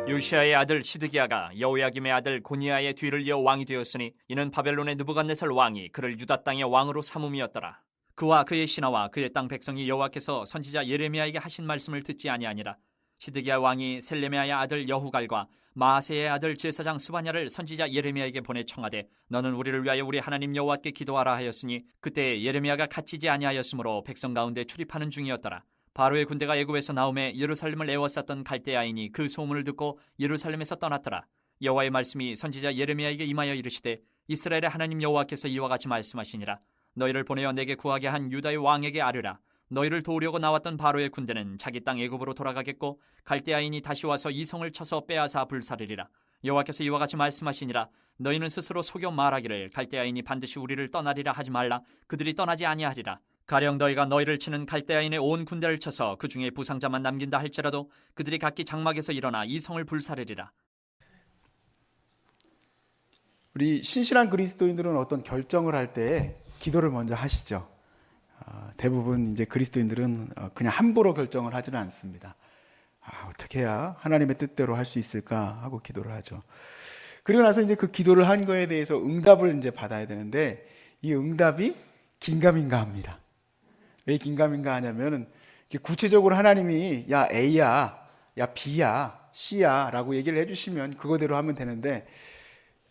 요시아의 아들 시드기야가 여호야김의 아들 고니아의 뒤를 이어 왕이 되었으니 이는 바벨론의 느부갓네살 왕이 그를 유다 땅의 왕으로 삼음이었더라. 그와 그의 신하와 그의 땅 백성이 여호와께서 선지자 예레미야에게 하신 말씀을 듣지 아니하니라. 시드기야 왕이 셀레메야의 아들 여후갈과 마아세의 아들 제사장 스바냐를 선지자 예레미야에게 보내 청하되 너는 우리를 위하여 우리 하나님 여호와께 기도하라 하였으니 그때 예레미야가 갇히지 아니하였으므로 백성 가운데 출입하는 중이었더라. 바로의 군대가 애굽에서 나오매 예루살렘을 에워쌌던 갈대아인이 그 소문을 듣고 예루살렘에서 떠났더라. 여호와의 말씀이 선지자 예레미야에게 임하여 이르시되 이스라엘의 하나님 여호와께서 이와 같이 말씀하시니라. 너희를 보내어 내게 구하게 한 유다의 왕에게 아뢰라. 너희를 도우려고 나왔던 바로의 군대는 자기 땅 애굽으로 돌아가겠고 갈대아인이 다시 와서 이 성을 쳐서 빼앗아 불사르리라. 여호와께서 이와 같이 말씀하시니라. 너희는 스스로 속여 말하기를 갈대아인이 반드시 우리를 떠나리라 하지 말라. 그들이 떠나지 아니하리라. 가령 너희가 너희를 치는 갈대아인의 온 군대를 쳐서 그 중에 부상자만 남긴다 할지라도 그들이 각기 장막에서 일어나 이 성을 불사르리라. 우리 신실한 그리스도인들은 어떤 결정을 할 때 기도를 먼저 하시죠. 대부분 이제 그리스도인들은 그냥 함부로 결정을 하지는 않습니다. 어떻게 해야 하나님의 뜻대로 할 수 있을까 하고 기도를 하죠. 그리고 나서 이제 그 기도를 한 거에 대해서 응답을 이제 받아야 되는데 이 응답이 긴가민가합니다. 왜 긴가민가 하냐면은 구체적으로 하나님이 야 A야, 야 B야, C야 라고 얘기를 해주시면 그거대로 하면 되는데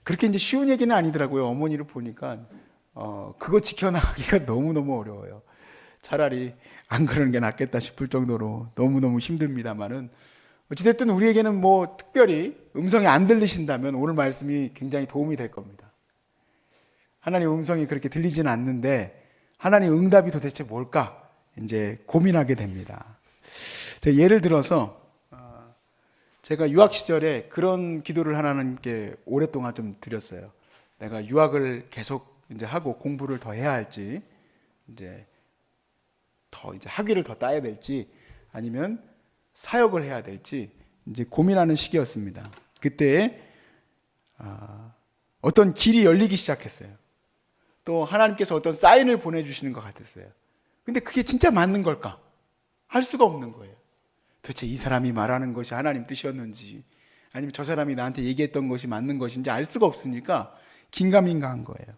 그렇게 이제 쉬운 얘기는 아니더라고요. 어머니를 보니까 그거 지켜나가기가 너무너무 어려워요. 차라리 안 그러는 게 낫겠다 싶을 정도로 너무너무 힘듭니다만은 어찌됐든 우리에게는 뭐 특별히 음성이 안 들리신다면 오늘 말씀이 굉장히 도움이 될 겁니다. 하나님 음성이 그렇게 들리지는 않는데 하나님 응답이 도대체 뭘까 이제 고민하게 됩니다. 예를 들어서 제가 유학 시절에 그런 기도를 하나님께 오랫동안 좀 드렸어요. 내가 유학을 계속 이제 하고 공부를 더 해야 할지, 이제 학위를 더 따야 될지, 아니면 사역을 해야 될지 이제 고민하는 시기였습니다. 그때 어떤 길이 열리기 시작했어요. 또 하나님께서 어떤 사인을 보내주시는 것 같았어요. 근데 그게 진짜 맞는 걸까? 할 수가 없는 거예요. 도대체 이 사람이 말하는 것이 하나님 뜻이었는지 아니면 저 사람이 나한테 얘기했던 것이 맞는 것인지 알 수가 없으니까 긴가민가한 거예요.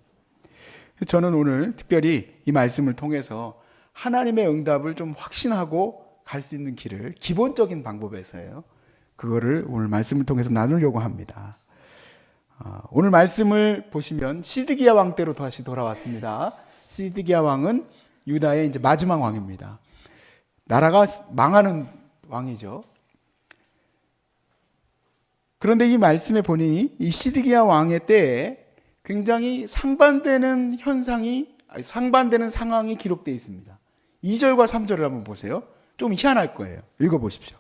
저는 오늘 특별히 이 말씀을 통해서 하나님의 응답을 좀 확신하고 갈 수 있는 길을 기본적인 방법에서요. 그거를 오늘 말씀을 통해서 나누려고 합니다. 오늘 말씀을 보시면 시드기야 왕 때로 다시 돌아왔습니다. 시드기야 왕은 유다의 이제 마지막 왕입니다. 나라가 망하는 왕이죠. 그런데 이 말씀에 보니 이 시드기야 왕의 때에 굉장히 상반되는 상황이 기록되어 있습니다. 2절과 3절을 한번 보세요. 좀 희한할 거예요. 읽어보십시오.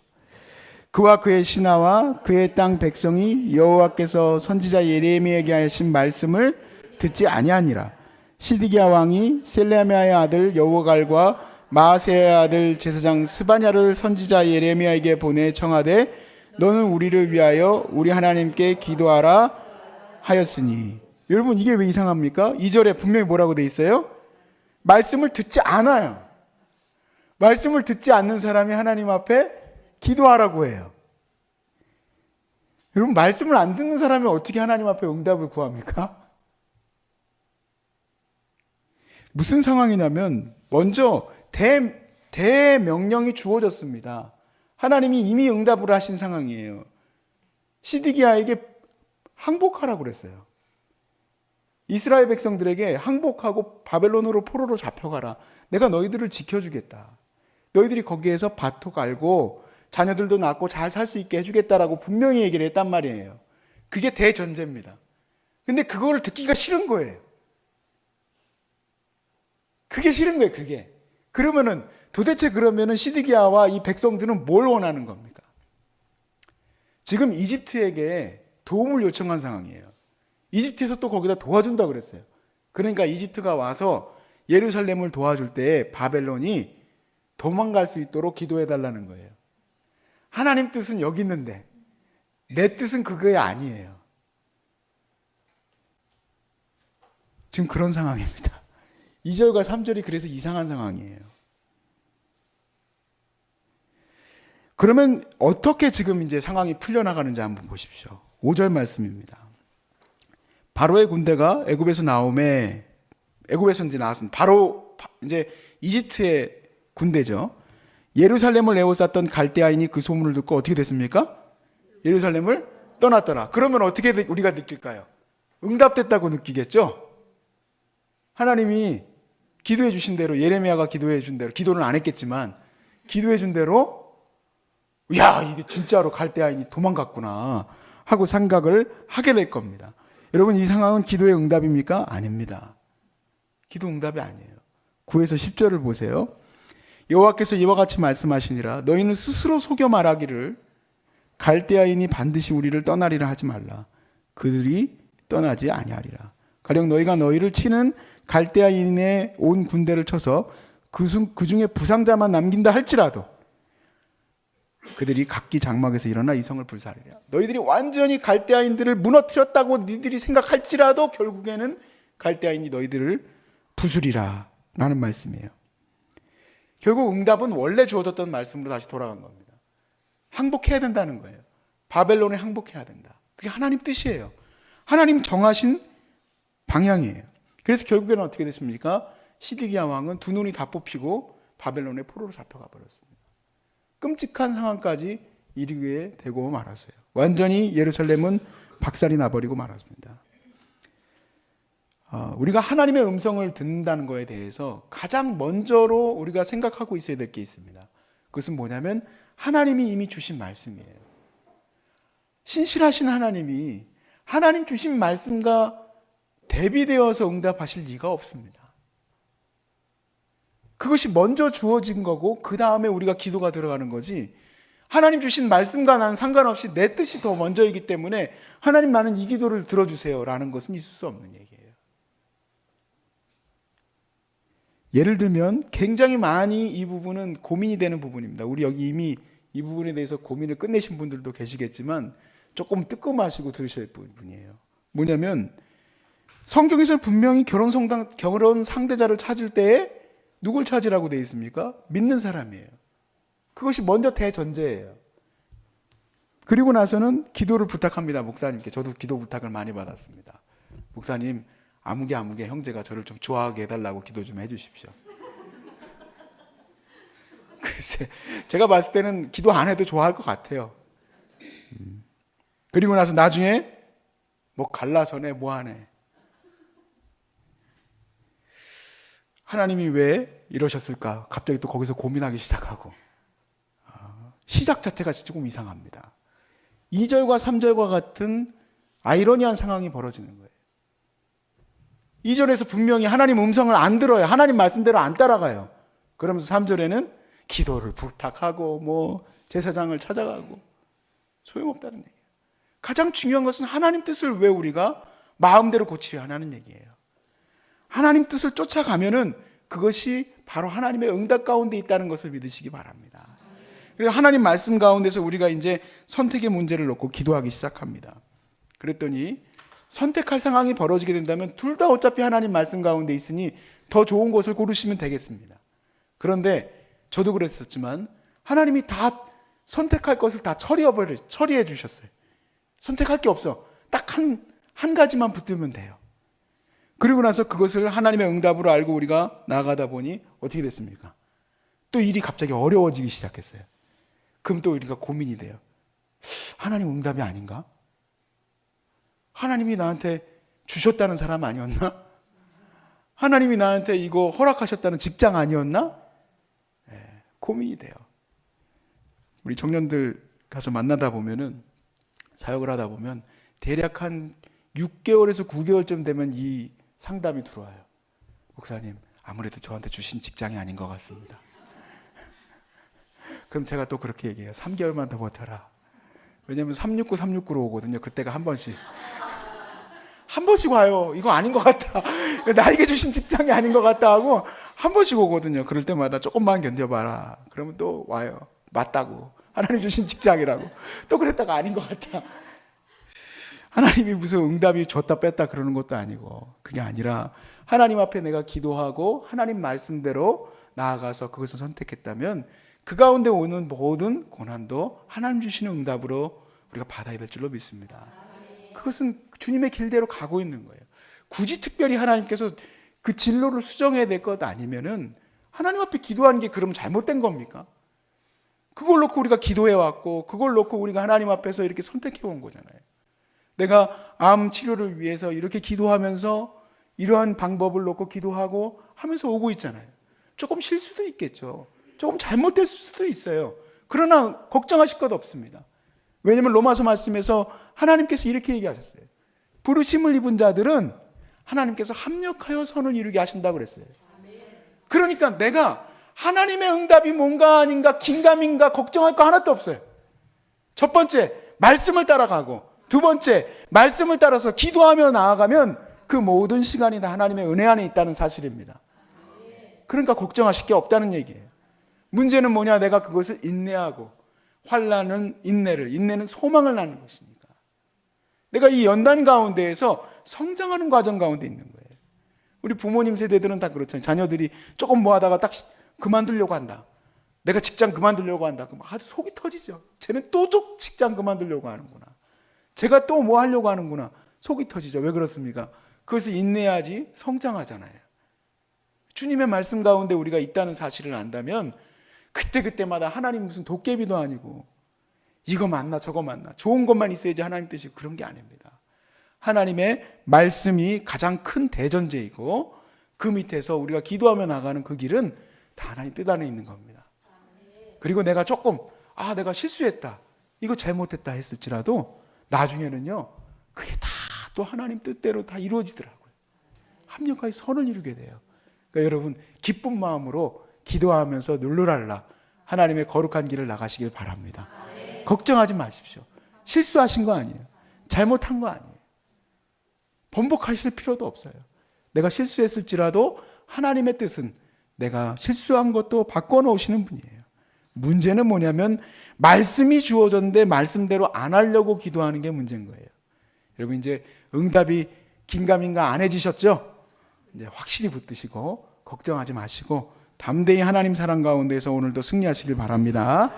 그와 그의 신하와 그의 땅 백성이 여호와께서 선지자 예레미야에게 하신 말씀을 듣지 아니하니라. 시드기야 왕이 셀레미야의 아들 여호갈과 마아세의 아들 제사장 스바냐를 선지자 예레미야에게 보내 청하되 너는 우리를 위하여 우리 하나님께 기도하라 하였으니. 여러분 이게 왜 이상합니까? 2절에 분명히 뭐라고 돼 있어요? 말씀을 듣지 않아요. 말씀을 듣지 않는 사람이 하나님 앞에 기도하라고 해요. 여러분 말씀을 안 듣는 사람이 어떻게 하나님 앞에 응답을 구합니까? 무슨 상황이냐면 먼저 대명령이 주어졌습니다. 하나님이 이미 응답을 하신 상황이에요. 시드기야에게 항복하라고 그랬어요. 이스라엘 백성들에게 항복하고 바벨론으로 포로로 잡혀가라. 내가 너희들을 지켜주겠다. 너희들이 거기에서 밭도 갈고 자녀들도 낳고 잘 살 수 있게 해주겠다라고 분명히 얘기를 했단 말이에요. 그게 대전제입니다. 근데 그걸 듣기가 싫은 거예요. 그게 싫은 거예요, 그게. 도대체 그러면은 시드기야와 이 백성들은 뭘 원하는 겁니까? 지금 이집트에게 도움을 요청한 상황이에요. 이집트에서 또 거기다 도와준다고 그랬어요. 그러니까 이집트가 와서 예루살렘을 도와줄 때 바벨론이 도망갈 수 있도록 기도해달라는 거예요. 하나님 뜻은 여기 있는데 내 뜻은 그게 아니에요. 지금 그런 상황입니다. 2절과 3절이 그래서 이상한 상황이에요. 그러면 어떻게 지금 이제 상황이 풀려나가는지 한번 보십시오. 5절 말씀입니다. 바로의 군대가 애굽에서 나옴에, 애굽에서 이제 나왔습니다. 바로 이제 이집트의 군대죠. 예루살렘을 에워쌌던 갈대아인이 그 소문을 듣고 어떻게 됐습니까? 예루살렘을 떠났더라. 그러면 어떻게 우리가 느낄까요? 응답됐다고 느끼겠죠? 하나님이 기도해 주신 대로, 예레미야가 기도해 준 대로, 기도는 안 했겠지만 기도해 준 대로, 야, 이게 진짜로 갈대아인이 도망갔구나 하고 생각을 하게 될 겁니다. 여러분, 이 상황은 기도의 응답입니까? 아닙니다. 기도 응답이 아니에요. 9에서 10절을 보세요. 여호와께서 이와 같이 말씀하시니라. 너희는 스스로 속여 말하기를 갈대아인이 반드시 우리를 떠나리라 하지 말라. 그들이 떠나지 아니하리라. 가령 너희가 너희를 치는 갈대아인의 온 군대를 쳐서 그 중에 부상자만 남긴다 할지라도 그들이 각기 장막에서 일어나 이 성을 불사르리라. 너희들이 완전히 갈대아인들을 무너뜨렸다고 너희들이 생각할지라도 결국에는 갈대아인이 너희들을 부수리라 라는 말씀이에요. 결국 응답은 원래 주어졌던 말씀으로 다시 돌아간 겁니다. 항복해야 된다는 거예요. 바벨론에 항복해야 된다. 그게 하나님 뜻이에요. 하나님 정하신 방향이에요. 그래서 결국에는 어떻게 됐습니까? 시드기야 왕은 두 눈이 다 뽑히고 바벨론의 포로로 잡혀가 버렸습니다. 끔찍한 상황까지 이르게 되고 말았어요. 완전히 예루살렘은 박살이 나버리고 말았습니다. 우리가 하나님의 음성을 듣는다는 것에 대해서 가장 먼저로 우리가 생각하고 있어야 될 게 있습니다. 그것은 뭐냐면 하나님이 이미 주신 말씀이에요. 신실하신 하나님이 하나님 주신 말씀과 대비되어서 응답하실 리가 없습니다. 그것이 먼저 주어진 거고 그 다음에 우리가 기도가 들어가는 거지, 하나님 주신 말씀과 나는 상관없이 내 뜻이 더 먼저이기 때문에 하나님 나는 이 기도를 들어주세요 라는 것은 있을 수 없는 얘기예요. 예를 들면 굉장히 많이 이 부분은 고민이 되는 부분입니다. 우리 여기 이미 이 부분에 대해서 고민을 끝내신 분들도 계시겠지만 조금 뜨끔하시고 들으실 부분이에요. 뭐냐면 성경에서 분명히 결혼 상대자를 찾을 때에 누굴 찾으라고 되어 있습니까? 믿는 사람이에요. 그것이 먼저 대전제예요. 그리고 나서는 기도를 부탁합니다. 목사님께. 저도 기도 부탁을 많이 받았습니다. 목사님, 아무개 형제가 저를 좀 좋아하게 해달라고 기도 좀 해주십시오. 글쎄, 제가 봤을 때는 기도 안 해도 좋아할 것 같아요. 그리고 나서 나중에 뭐 갈라서네 뭐하네, 하나님이 왜 이러셨을까 갑자기 또 거기서 고민하기 시작하고, 시작 자체가 조금 이상합니다. 2절과 3절과 같은 아이러니한 상황이 벌어지는 거예요. 2절에서 분명히 하나님 음성을 안 들어요. 하나님 말씀대로 안 따라가요. 그러면서 3절에는 기도를 부탁하고 뭐 제사장을 찾아가고 소용없다는 얘기예요. 가장 중요한 것은 하나님 뜻을 왜 우리가 마음대로 고치려 하냐는 얘기예요. 하나님 뜻을 쫓아가면은 그것이 바로 하나님의 응답 가운데 있다는 것을 믿으시기 바랍니다. 그리고 하나님 말씀 가운데서 우리가 이제 선택의 문제를 놓고 기도하기 시작합니다. 그랬더니 선택할 상황이 벌어지게 된다면 둘 다 어차피 하나님 말씀 가운데 있으니 더 좋은 것을 고르시면 되겠습니다. 그런데 저도 그랬었지만 하나님이 다 선택할 것을 다 처리해 주셨어요. 선택할 게 없어. 딱 한 가지만 붙들면 돼요. 그리고 나서 그것을 하나님의 응답으로 알고 우리가 나아가다 보니 어떻게 됐습니까? 또 일이 갑자기 어려워지기 시작했어요. 그럼 또 우리가 고민이 돼요. 하나님 응답이 아닌가? 하나님이 나한테 주셨다는 사람 아니었나? 하나님이 나한테 이거 허락하셨다는 직장 아니었나? 고민이 돼요. 우리 청년들 가서 만나다 보면은, 사역을 하다 보면 대략 한 6개월에서 9개월쯤 되면 이 상담이 들어와요. 목사님, 아무래도 저한테 주신 직장이 아닌 것 같습니다. 그럼 제가 또 그렇게 얘기해요. 3개월만 더 버텨라. 왜냐하면 369로 오거든요. 그때가 한 번씩 와요. 이거 아닌 것 같다. 나에게 주신 직장이 아닌 것 같다 하고 한 번씩 오거든요. 그럴 때마다 조금만 견뎌봐라. 그러면 또 와요. 맞다고. 하나님 주신 직장이라고. 또 그랬다가 아닌 것 같다. 하나님이 무슨 응답이 줬다 뺐다 그러는 것도 아니고, 그게 아니라 하나님 앞에 내가 기도하고 하나님 말씀대로 나아가서 그것을 선택했다면 그 가운데 오는 모든 고난도 하나님 주시는 응답으로 우리가 받아야 될 줄로 믿습니다. 그것은 주님의 길대로 가고 있는 거예요. 굳이 특별히 하나님께서 그 진로를 수정해야 될 것 아니면은 하나님 앞에 기도하는 게 그러면 잘못된 겁니까? 그걸 놓고 우리가 기도해 왔고 그걸 놓고 우리가 하나님 앞에서 이렇게 선택해 온 거잖아요. 내가 암 치료를 위해서 이렇게 기도하면서 이러한 방법을 놓고 기도하고 하면서 오고 있잖아요. 조금 실수도 있겠죠. 조금 잘못될 수도 있어요. 그러나 걱정하실 것 없습니다. 왜냐하면 로마서 말씀에서 하나님께서 이렇게 얘기하셨어요. 부르심을 입은 자들은 하나님께서 합력하여 선을 이루게 하신다고 그랬어요. 그러니까 내가 하나님의 응답이 뭔가 아닌가 긴가민가 걱정할 거 하나도 없어요. 첫 번째, 말씀을 따라가고, 두 번째, 말씀을 따라서 기도하며 나아가면 그 모든 시간이 다 하나님의 은혜 안에 있다는 사실입니다. 그러니까 걱정하실 게 없다는 얘기예요. 문제는 뭐냐? 내가 그것을 인내하고, 환난은 인내는 소망을 낳는 것이니까. 내가 이 연단 가운데에서 성장하는 과정 가운데 있는 거예요. 우리 부모님 세대들은 다 그렇잖아요. 자녀들이 조금 뭐 하다가 딱 그만두려고 한다. 내가 직장 그만두려고 한다. 그럼 아주 속이 터지죠. 쟤는 또 직장 그만두려고 하는구나. 제가 또 뭐 하려고 하는구나. 속이 터지죠. 왜 그렇습니까? 그것을 인내하지 성장하잖아요. 주님의 말씀 가운데 우리가 있다는 사실을 안다면 그때그때마다 하나님 무슨 도깨비도 아니고 이거 맞나 저거 맞나 좋은 것만 있어야지 하나님 뜻이 그런 게 아닙니다. 하나님의 말씀이 가장 큰 대전제이고 그 밑에서 우리가 기도하며 나가는 그 길은 다 하나님 뜻 안에 있는 겁니다. 그리고 내가 조금 내가 실수했다 이거 잘못했다 했을지라도 나중에는요 그게 다 또 하나님 뜻대로 다 이루어지더라고요. 합력하여 선을 이루게 돼요. 그러니까 여러분 기쁜 마음으로 기도하면서 눌러랄라 하나님의 거룩한 길을 나가시길 바랍니다. 걱정하지 마십시오. 실수하신 거 아니에요. 잘못한 거 아니에요. 번복하실 필요도 없어요. 내가 실수했을지라도 하나님의 뜻은 내가 실수한 것도 바꿔놓으시는 분이에요. 문제는 뭐냐면 말씀이 주어졌는데 말씀대로 안 하려고 기도하는 게 문제인 거예요. 여러분 이제 응답이 긴가민가 안 해지셨죠? 이제 확실히 붙드시고 걱정하지 마시고 담대히 하나님 사랑 가운데서 오늘도 승리하시길 바랍니다.